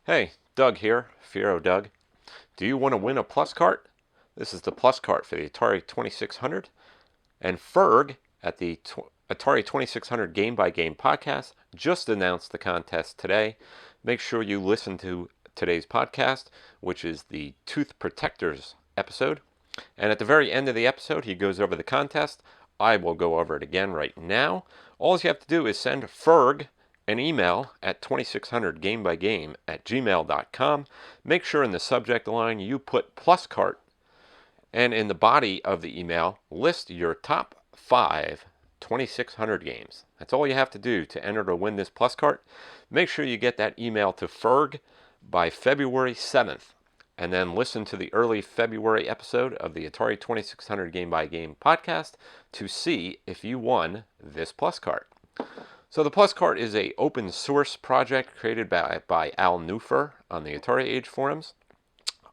Hey, Doug here, Fiero Doug. Do you want to win a PlusCart? This is the PlusCart for the Atari 2600. And Ferg at the Atari 2600 Game by Game podcast just announced the contest today. Make sure you listen to today's podcast, which is the Tooth Protectors episode. And at the very end of the episode, he goes over the contest. I will go over it again right now. All you have to do is send Ferg an email at 2600gamebygame@gmail.com. Make sure in the subject line you put PlusCart, and in the body of the email, list your top 5 2600 games. That's all you have to do to enter to win this PlusCart. Make sure you get that email to Ferg by February 7th, and then listen to the early February episode of the Atari 2600 Game by Game podcast to see if you won this PlusCart. So the PlusCart is a open source project created by Al Neufer on the Atariage forums.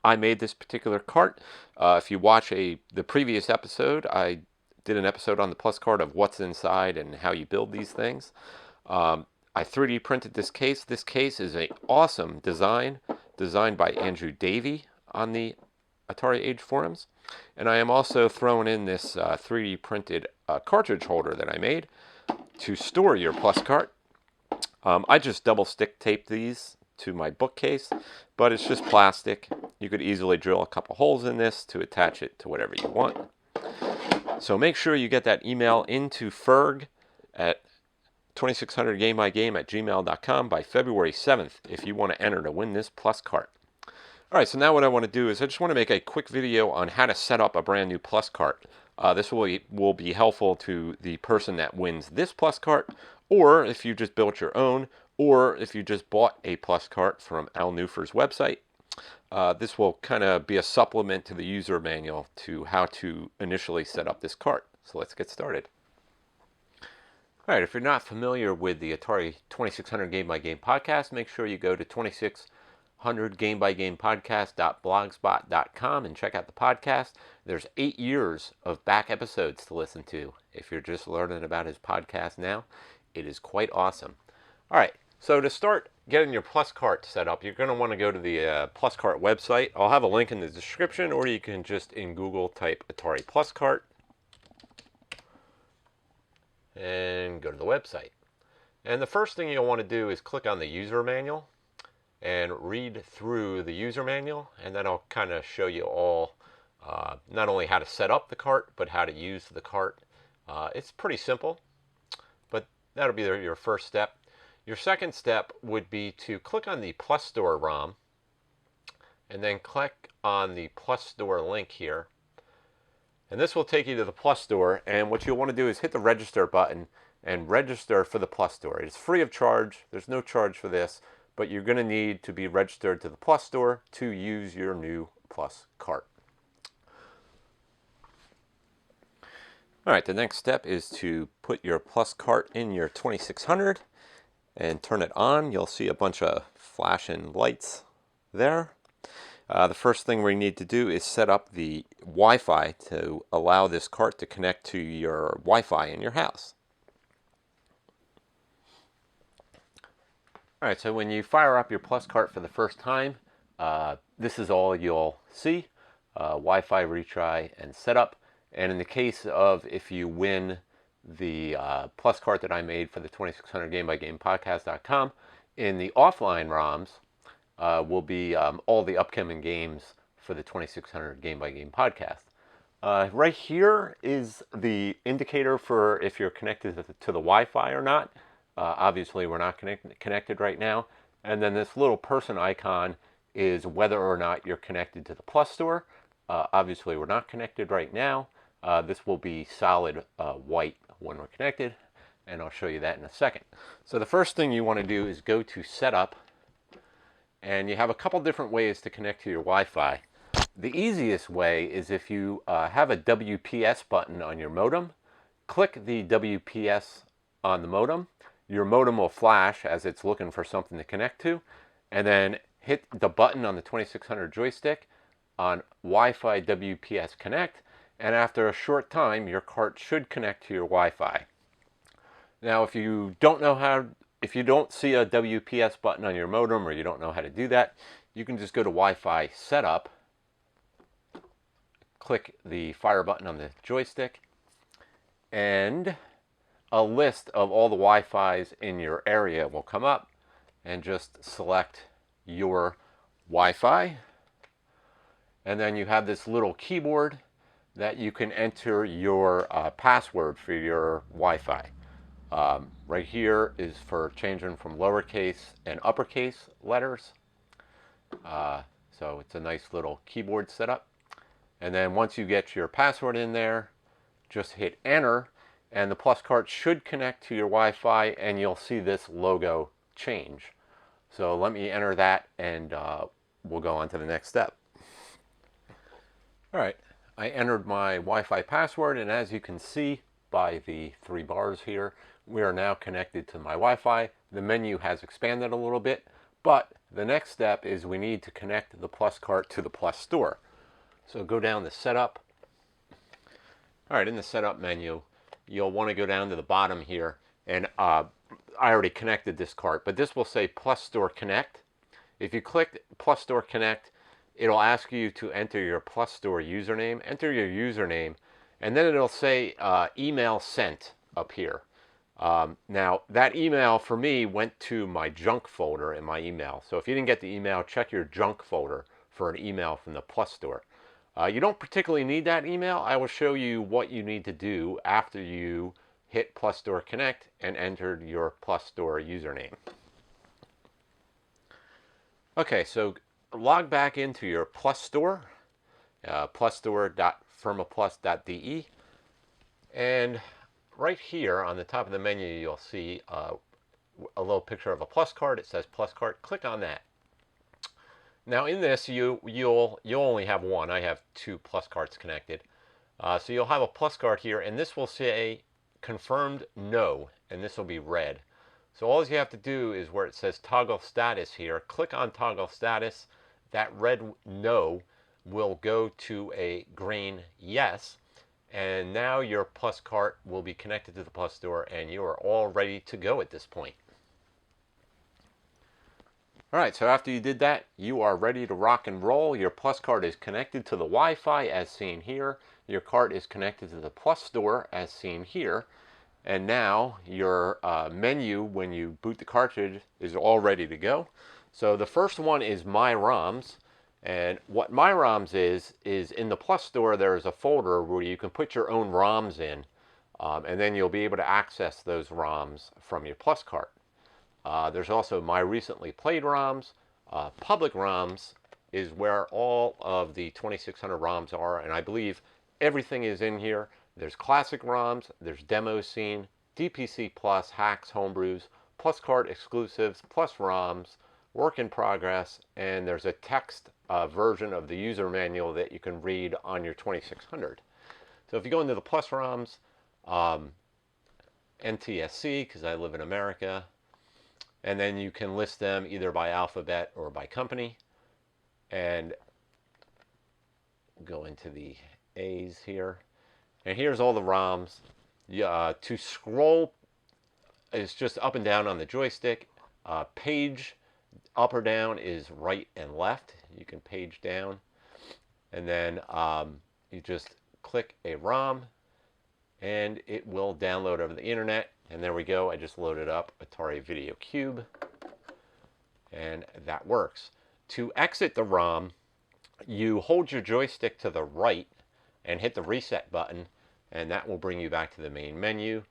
I made this particular cart. If you watch the previous episode, I did an episode on the PlusCart of what's inside and how you build these things. I 3D printed this case. This case is an awesome design, designed by Andrew Davey on the Atariage forums. And I am also throwing in this 3D printed cartridge holder that I made to store your PlusCart. I just double stick taped these to my bookcase, but it's just plastic. You could easily drill a couple holes in this to attach it to whatever you want. So make sure you get that email into Ferg at 2600gamebygame@gmail.com by February 7th if you want to enter to win this PlusCart. Alright, so now what I want to do is I just want to make a quick video on how to set up a brand new PlusCart. This will be helpful to the person that wins this PlusCart, or if you just built your own, or if you just bought a PlusCart from Al Neufer's website. This will kind of be a supplement to the user manual to how to initially set up this cart. So let's get started. Alright, if you're not familiar with the Atari 2600 Game by Game podcast, make sure you go to 2600gamebygame.blogspot.com and check out the podcast. There's 8 years of back episodes to listen to. If you're just learning about his podcast now, it is quite awesome. All right, so to start getting your PlusCart set up, you're going to want to go to the PlusCart website. I'll have a link in the description, or you can just in Google type Atari PlusCart and go to the website. And the first thing you'll want to do is click on the user manual and read through the user manual, and then I'll kind of show you all not only how to set up the cart, but how to use the cart. It's pretty simple, but that'll be your first step. Your second step would be to click on the Plus Store ROM, and then click on the Plus Store link here. And this will take you to the Plus Store, and what you'll want to do is hit the register button and register for the Plus Store. It's free of charge. There's no charge for this, but you're going to need to be registered to the Plus Store to use your new PlusCart. All right, the next step is to put your PlusCart in your 2600 and turn it on. You'll see a bunch of flashing lights there. The first thing we need to do is set up the Wi-Fi to allow this cart to connect to your Wi-Fi in your house. All right, so when you fire up your PlusCart for the first time, this is all you'll see, Wi-Fi retry and setup. And in the case of if you win the PlusCart that I made for the 2600 Game by Game podcast.com, in the offline ROMs will be all the upcoming games for the 2600 Game by Game podcast. Right here is the indicator for if you're connected to the Wi-Fi or not. Obviously, we're not connected right now. And then this little person icon is whether or not you're connected to the Plus Store. Obviously, we're not connected right now. This will be solid white when we're connected, and I'll show you that in a second. So the first thing you want to do is go to Setup, and you have a couple different ways to connect to your Wi-Fi. The easiest way is if you have a WPS button on your modem, click the WPS on the modem. Your modem will flash as it's looking for something to connect to, and then hit the button on the 2600 joystick on Wi-Fi WPS Connect, and after a short time, your cart should connect to your Wi-Fi. Now, if you don't know how if you don't see a WPS button on your modem or you don't know how to do that, you can just go to Wi-Fi Setup, click the fire button on the joystick, and a list of all the Wi-Fis in your area will come up, and just select your Wi-Fi. And then you have this little keyboard that you can enter your password for your Wi-Fi. Right here is for changing from lowercase and uppercase letters. So it's a nice little keyboard setup. And then once you get your password in there, just hit enter, and the PlusCart should connect to your Wi-Fi, and you'll see this logo change. So let me enter that, and we'll go on to the next step. All right, I entered my Wi-Fi password, and as you can see by the 3 bars here, we are now connected to my Wi-Fi. The menu has expanded a little bit, but the next step is we need to connect the PlusCart to the Plus Store. So go down to Setup. All right, in the Setup menu, you'll want to go down to the bottom here, and I already connected this cart, but this will say Plus Store Connect. If you click Plus Store Connect, it'll ask you to enter your Plus Store username. Enter your username, and then it'll say email sent up here. Now, that email for me went to my junk folder in my email. So if you didn't get the email, check your junk folder for an email from the Plus Store. You don't particularly need that email. I will show you what you need to do after you hit Plus Store Connect and entered your Plus Store username. Okay, so log back into your Plus Store, plusstore.firmaplus.de, and right here on the top of the menu you'll see a little picture of a PlusCart. It says PlusCart. Click on that. Now in this you'll only have one. I have 2 PlusCarts connected. So you'll have a PlusCart here, and this will say confirmed no, and this will be red. So all you have to do is where it says toggle status here, click on toggle status. That red no will go to a green yes, and now your PlusCart will be connected to the Plus Store, and you are all ready to go at this point. All right, so after you did that, you are ready to rock and roll. Your PlusCart is connected to the Wi-Fi as seen here. Your cart is connected to the Plus Store as seen here. And now your menu, when you boot the cartridge, is all ready to go. So the first one is My ROMs. And what My ROMs is in the Plus Store, there's a folder where you can put your own ROMs in. And then you'll be able to access those ROMs from your PlusCart. There's also My Recently Played ROMs. Public ROMs is where all of the 2600 ROMs are, and I believe everything is in here. There's classic ROMs, there's demo scene, DPC plus, hacks, homebrews, PlusCart exclusives, plus ROMs, work in progress, and there's a text version of the user manual that you can read on your 2600. So if you go into the plus ROMs, NTSC, because I live in America, and then you can list them either by alphabet or by company. And go into the A's here. And here's all the ROMs. To scroll, it's just up and down on the joystick. Page up or down is right and left. You can page down. And then you just click a ROM, and it will download over the internet. And there we go. I just loaded up Atari Video Cube, and that works. To exit the ROM, you hold your joystick to the right and hit the reset button, and that will bring you back to the main menu.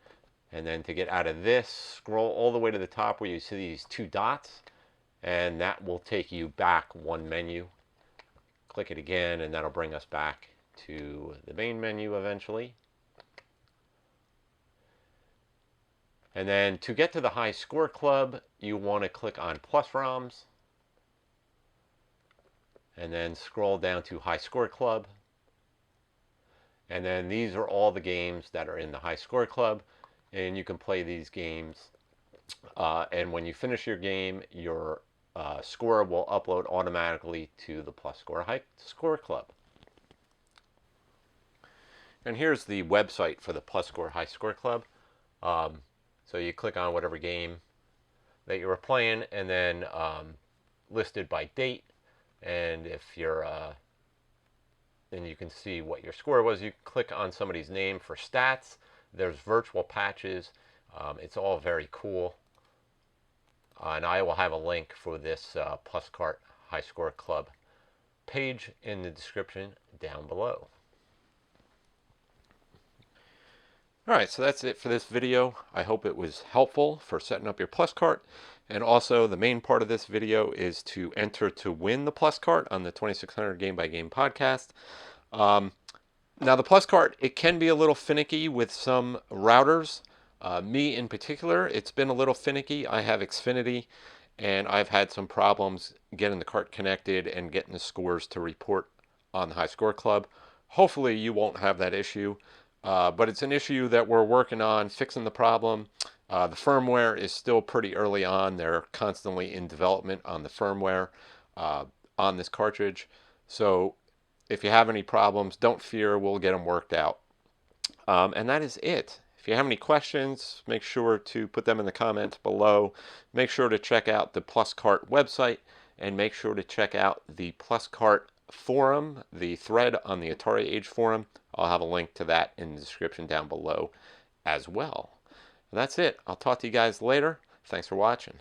And then to get out of this, scroll all the way to the top where you see these 2 dots, and that will take you back 1 menu. Click it again, and that'll bring us back to the main menu eventually. And then to get to the High Score Club, you want to click on Plus ROMs, and then scroll down to High Score Club. And then these are all the games that are in the High Score Club, and you can play these games. And when you finish your game, your score will upload automatically to the PlusCart High Score Club. And here's the website for the PlusCart High Score Club. So you click on whatever game that you were playing, and then listed by date. And if you're and you can see what your score was. You click on somebody's name for stats. There's virtual patches. It's all very cool. And I will have a link for this PlusCart Highscore Club page in the description down below. Alright, so that's it for this video. I hope it was helpful for setting up your PlusCart. And also, the main part of this video is to enter to win the PlusCart on the 2600 Game by Game podcast. Now, the PlusCart, it can be a little finicky with some routers. Me in particular, it's been a little finicky. I have Xfinity, and I've had some problems getting the cart connected and getting the scores to report on the High Score Club. Hopefully you won't have that issue, but it's an issue that we're working on fixing the problem. The firmware is still pretty early on. They're constantly in development on the firmware on this cartridge. So if you have any problems, don't fear, we'll get them worked out. And that is it. If you have any questions, make sure to put them in the comments below. Make sure to check out the PlusCart website, and make sure to check out the PlusCart forum, the thread on the Atariage forum. I'll have a link to that in the description down below as well. And that's it. I'll talk to you guys later. Thanks for watching.